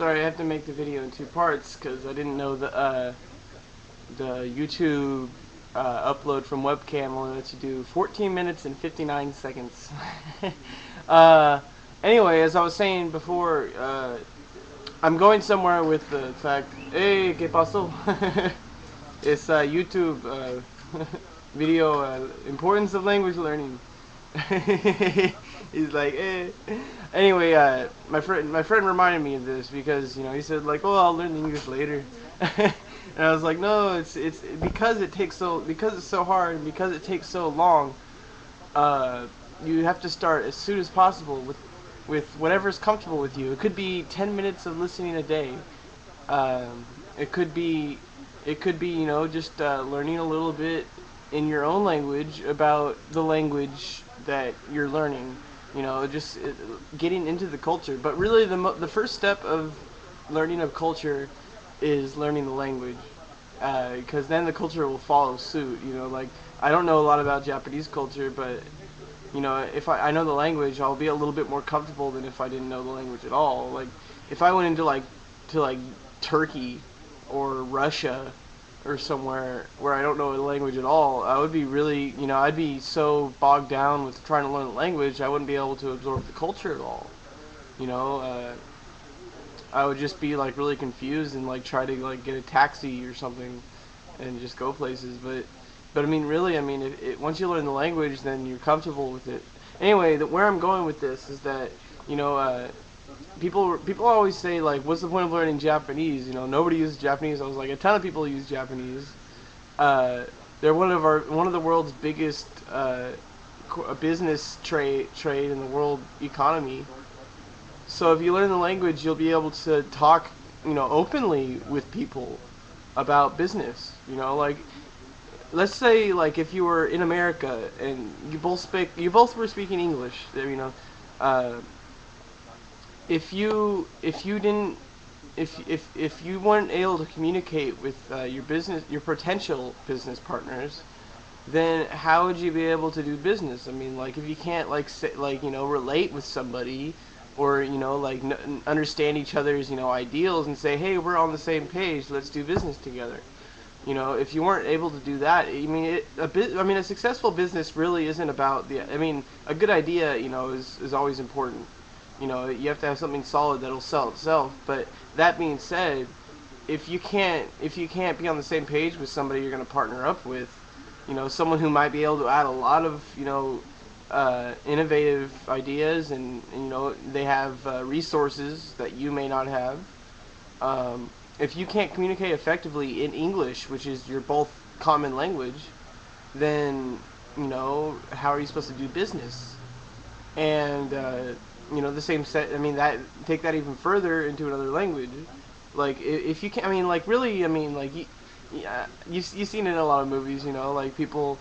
Sorry, I have to make the video in two parts because I didn't know the YouTube upload from webcam only lets you do 14 minutes and 59 seconds. uh, anyway, as I was saying before, I'm going somewhere with the fact, hey, ¿qué pasó? It's YouTube video importance of language learning. He's like, eh. Anyway, my friend reminded me of this because he said like, oh, I'll learn English later, and I was like, no, it's because it's so hard and because it takes so long. You have to start as soon as possible with whatever's comfortable with you. It could be 10 minutes of listening a day. It could be just learning a little bit in your own language about the language that you're learning. Just getting into the culture. But really, the first step of learning of culture is learning the language, because then the culture will follow suit. Like, I don't know a lot about Japanese culture, but if I know the language, I'll be a little bit more comfortable than if I didn't know the language at all. Like, if I went into to Turkey or Russia or somewhere where I don't know the language at all, I would be really, I'd be so bogged down with trying to learn the language, I wouldn't be able to absorb the culture at all. I would just be really confused and try to get a taxi or something and just go places. But I mean, really, once you learn the language, then you're comfortable with it. Anyway, where I'm going with this is that people always say what's the point of learning Japanese? Nobody uses Japanese. I was like, a ton of people use Japanese. They're one of the world's biggest business trade in the world economy. So if you learn the language, you'll be able to talk openly with people about business. Let's say if you were in America and you both were speaking English, if you weren't able to communicate with your potential business partners, then how would you be able to do business? If you can't relate with somebody, or understand each other's ideals and say, hey, we're on the same page, let's do business together. If you weren't able to do that, a successful business really isn't about a good idea, is always important. You have to have something solid that'll sell itself. But that being said, if you can't be on the same page with somebody you're going to partner up with, someone who might be able to add a lot of innovative ideas, and they have resources that you may not have. If you can't communicate effectively in English, which is your both common language, then how are you supposed to do business? And the same set. That take that even further into another language. If you can't, really, you've seen it in a lot of movies. People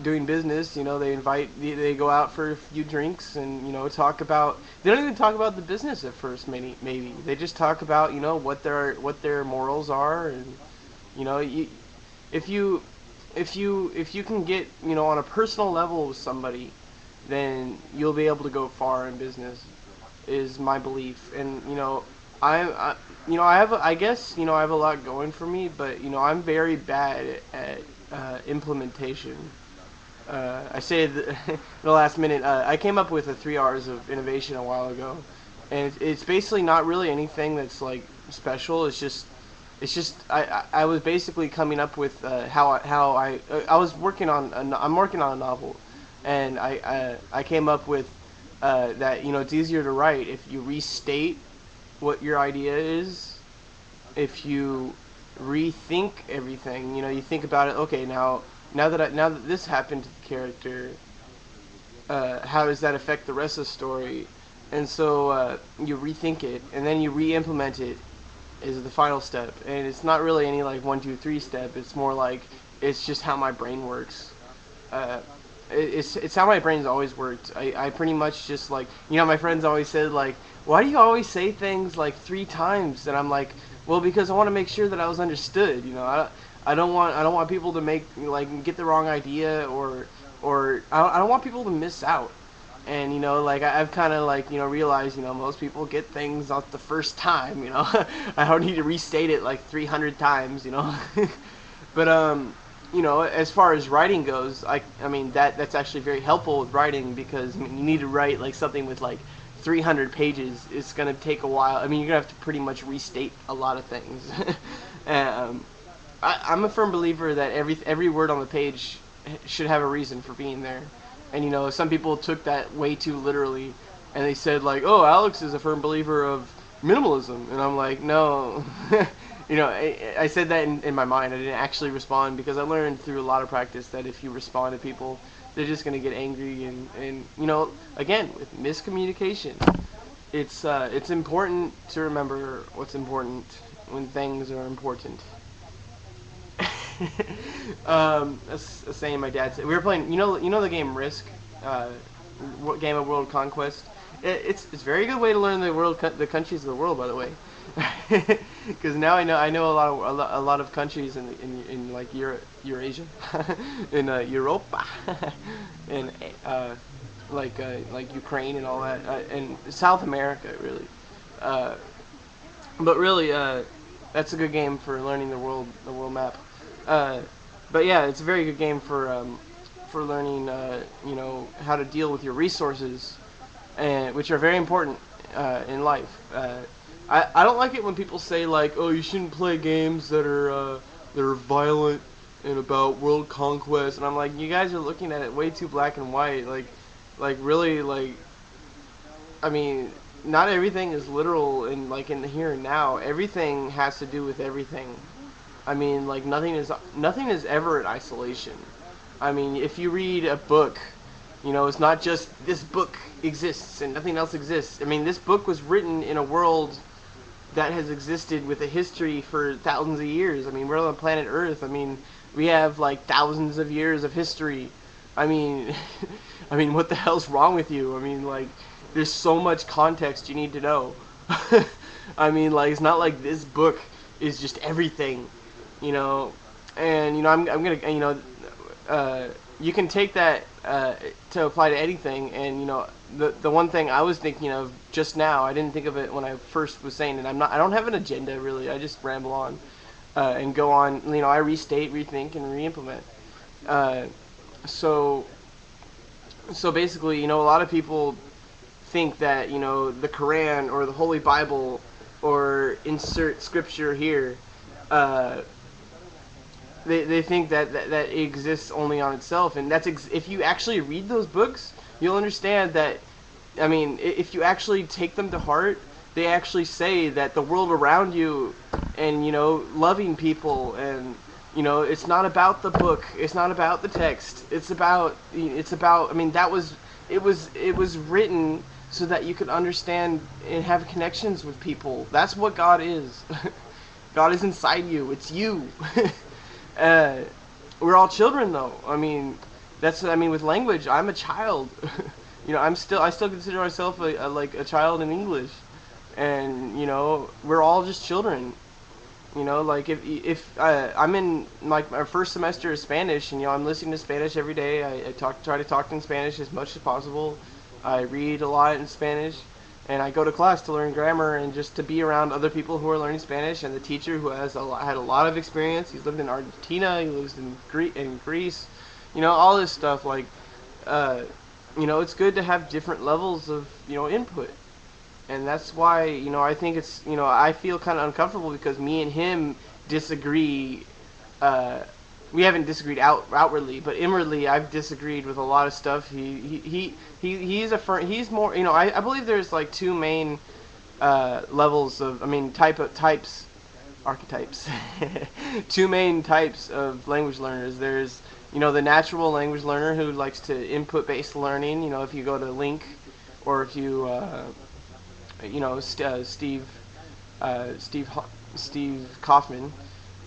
doing business. They go out for a few drinks and talk about. They don't even talk about the business at first. Maybe they just talk about what their morals are, and if you can get on a personal level with somebody, then you'll be able to go far in business, is my belief. And I have a lot going for me, but I'm very bad at implementation. I say the last minute. I came up with 3 hours of innovation a while ago, and it's basically not really anything that's special. It's just I was basically coming up with I was working on I'm working on a novel, and I came up with that it's easier to write if you restate what your idea is, if you rethink everything. You think about it. Okay, now that this happened to the character, how does that affect the rest of the story? And so you rethink it, and then you re-implement it is the final step. And it's not really any 1, 2, 3 step. It's more it's just how my brain works. It's how my brain's always worked. I pretty much just my friends always said why do you always say things 3 times? And I'm like, well, because I want to make sure that I was understood. I don't want people to make get the wrong idea, or I don't want people to miss out. And like I've kind of like realized most people get things out the first time. I don't need to restate it like 300 times. But as far as writing goes, I mean that's actually very helpful with writing, because I mean you need to write like something with like 300 pages. It's gonna take a while. I mean you're gonna have to pretty much restate a lot of things. um, I'm a firm believer that every word on the page should have a reason for being there. And some people took that way too literally, and they said like, "Oh, Alex is a firm believer of minimalism," and I'm like, no. I said that in my mind. I didn't actually respond, because I learned through a lot of practice that if you respond to people, they're just gonna get angry, and again, with miscommunication, it's important to remember what's important when things are important. That's a saying my dad said. We were playing, the game Risk, game of world conquest. It's a very good way to learn the countries of the world, by the way, because now I know a lot of countries in like Eurasia, in Europa, and like Ukraine and all that, and South America really, but really that's a good game for learning the world map. But yeah, it's a very good game for learning, how to deal with your resources, which are very important in life. I don't like it when people say like, oh, you shouldn't play games that are violent and about world conquest, and I'm like, you guys are looking at it way too black and white. Like really, like, I mean, not everything is literal in the here and now. Everything has to do with everything. I mean, like, nothing is ever in isolation. I mean, if you read a book, it's not just this book exists and nothing else exists. I mean, this book was written in a world that has existed with a history for thousands of years. I mean, we're on planet Earth. I mean, we have like thousands of years of history. I mean, I mean, what the hell's wrong with you? I mean, like, there's so much context you need to know. I mean, like, it's not like this book is just everything. And I'm gonna, you can take that to apply to anything. And the one thing I was thinking of just now, I didn't think of it when I first was saying it. I don't have an agenda really. I just ramble on and go on. I restate, rethink, and re-implement. So basically, a lot of people think that the Quran or the Holy Bible or insert scripture here. They think that it exists only on itself, and if you actually read those books, you'll understand that. I mean, if you actually take them to heart, they actually say that the world around you, and loving people, and it's not about the book, it's not about the text, it's about. I mean, it was written so that you could understand and have connections with people. That's what God is. God is inside you. It's you. We're all children, though. I mean, with language, I'm a child. I still consider myself a child in English, and we're all just children. Like if I'm in like my first semester of Spanish, and I'm listening to Spanish every day. I try to talk in Spanish as much as possible. I read a lot in Spanish. And I go to class to learn grammar and just to be around other people who are learning Spanish, and the teacher who had a lot of experience. He's lived in Argentina, he lives in Greece, all this stuff. Like, it's good to have different levels of input, and that's why I think it's I feel kind of uncomfortable because me and him disagree. We haven't disagreed outwardly, but inwardly I've disagreed with a lot of stuff. He's more, I believe there's like two main levels of, types, archetypes. Two main types of language learners. There's the natural language learner who likes to input-based learning. If you go to Link, or if you Steve Kaufman.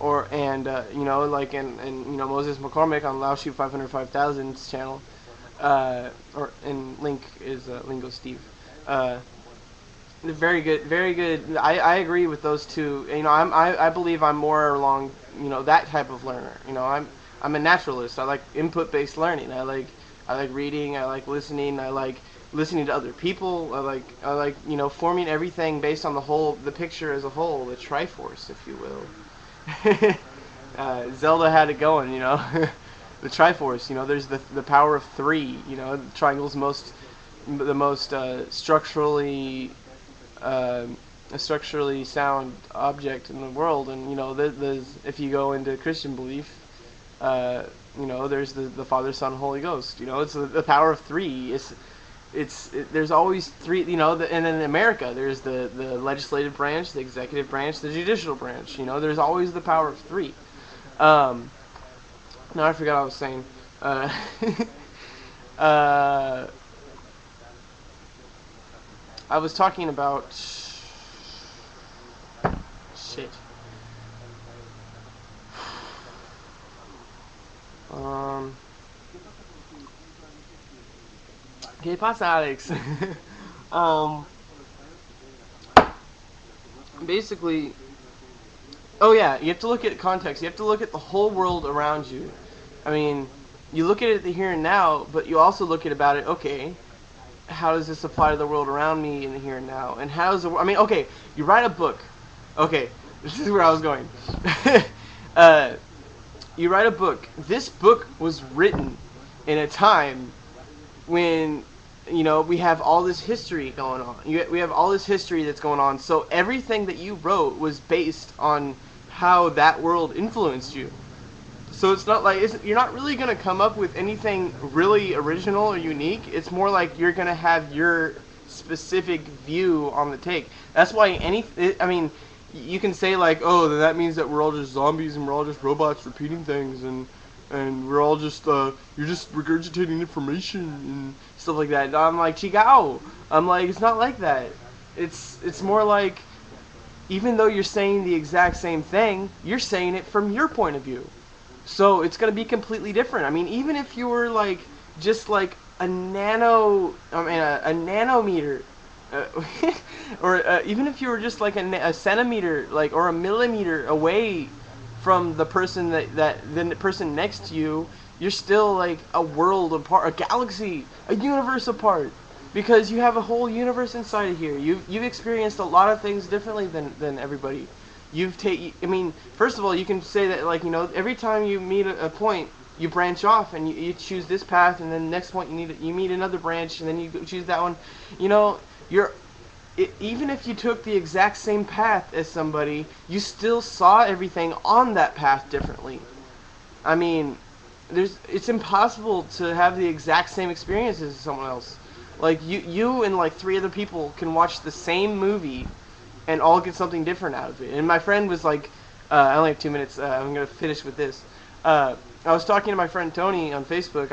And Moses McCormick on Laoshu 505,000's channel, or and Link is Linguistic. Very good. I agree with those two. I believe I'm more along that type of learner. I'm a naturalist. I like input based learning. I like reading. I like listening. I like listening to other people. I like forming everything based on the picture as a whole, the Triforce, if you will. Zelda had it going, the Triforce. There's the power of three. The triangle's the most structurally sound object in the world, and if you go into Christian belief, there's the Father, Son, Holy Ghost. It's the power of three. There's always three. And in America, there's the legislative branch, the executive branch, the judicial branch. There's always the power of three. Now I forgot what I was saying. I was talking about shit. ¿Qué pasa, Alex? Basically, oh yeah, you have to look at context. You have to look at the whole world around you. I mean, you look at it the here and now, but you also look at about it. Okay, how does this apply to the world around me in the here and now? And how does okay, you write a book. Okay, this is where I was going. You write a book. This book was written in a time when we have all this history going on. We have all this history that's going on. So everything that you wrote was based on how that world influenced you. So it's not like you're not really going to come up with anything really original or unique. It's more like you're going to have your specific view on the take. That's why you can say like, oh, then that means that we're all just zombies and we're all just robots repeating things and we're all just you're just regurgitating information and stuff like that. I'm like, chigao. I'm like, it's not like that. It's more like, even though you're saying the exact same thing, you're saying it from your point of view. So it's gonna be completely different. I mean, even if you were like just like a nanometer, or even if you were just like a centimeter, like, or a millimeter away from the person the person next to you, you're still like a world apart, a galaxy, a universe apart, because you have a whole universe inside of here. You've experienced a lot of things differently than everybody. First of all, you can say that, like, every time you meet a point, you branch off and you choose this path, and then the next point you meet another branch, and then you choose that one. Even if you took the exact same path as somebody, you still saw everything on that path differently. I mean, it's impossible to have the exact same experiences as someone else. Like, you and like 3 other people can watch the same movie and all get something different out of it. And my friend was like, I only have 2 minutes, I'm going to finish with this. I was talking to my friend Tony on Facebook.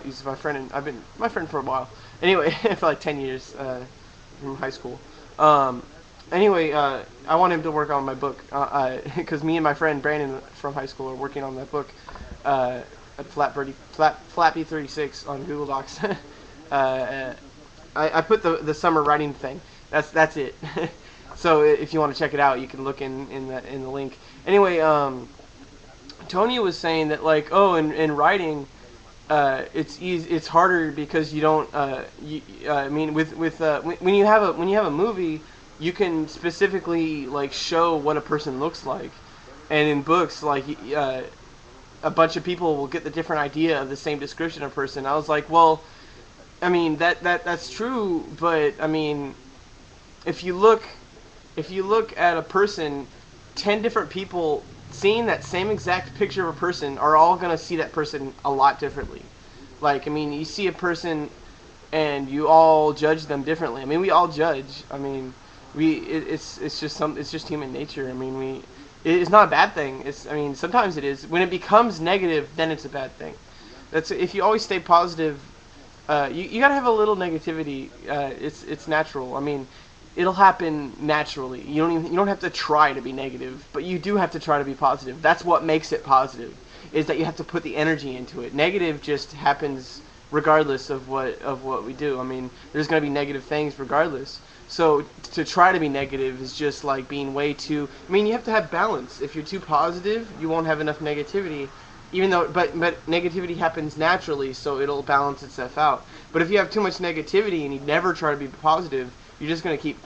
He's my friend, and I've been my friend for a while. Anyway, for like 10 years from high school. Anyway, I want him to work on my book, because me and my friend Brandon from high school are working on that book at Flappy36 on Google Docs. I put the summer writing thing. That's it. So if you want to check it out, you can look in the link. Anyway, Tony was saying that, like, in writing, it's easy. It's harder because you don't. When you have a movie, you can specifically like show what a person looks like, and in books, like, a bunch of people will get the different idea of the same description of a person. I was like, well, I mean that's true, but I mean, if you look at a person, 10 different people seeing that same exact picture of a person are all going to see that person a lot differently. Like, I mean, you see a person and you all judge them differently. I mean, we all judge. I mean, it's just human nature. I mean, it's not a bad thing. Sometimes it is. When it becomes negative, then it's a bad thing. If you always stay positive, you got to have a little negativity. It's natural. I mean, it'll happen naturally. You don't have to try to be negative, but you do have to try to be positive. That's what makes it positive, is that you have to put the energy into it. Negative just happens regardless of what we do. I mean, there's going to be negative things regardless. So to try to be negative is just like being way too... I mean, you have to have balance. If you're too positive, you won't have enough negativity. even though, but negativity happens naturally, so it'll balance itself out. But if you have too much negativity and you never try to be positive, you're just gonna keep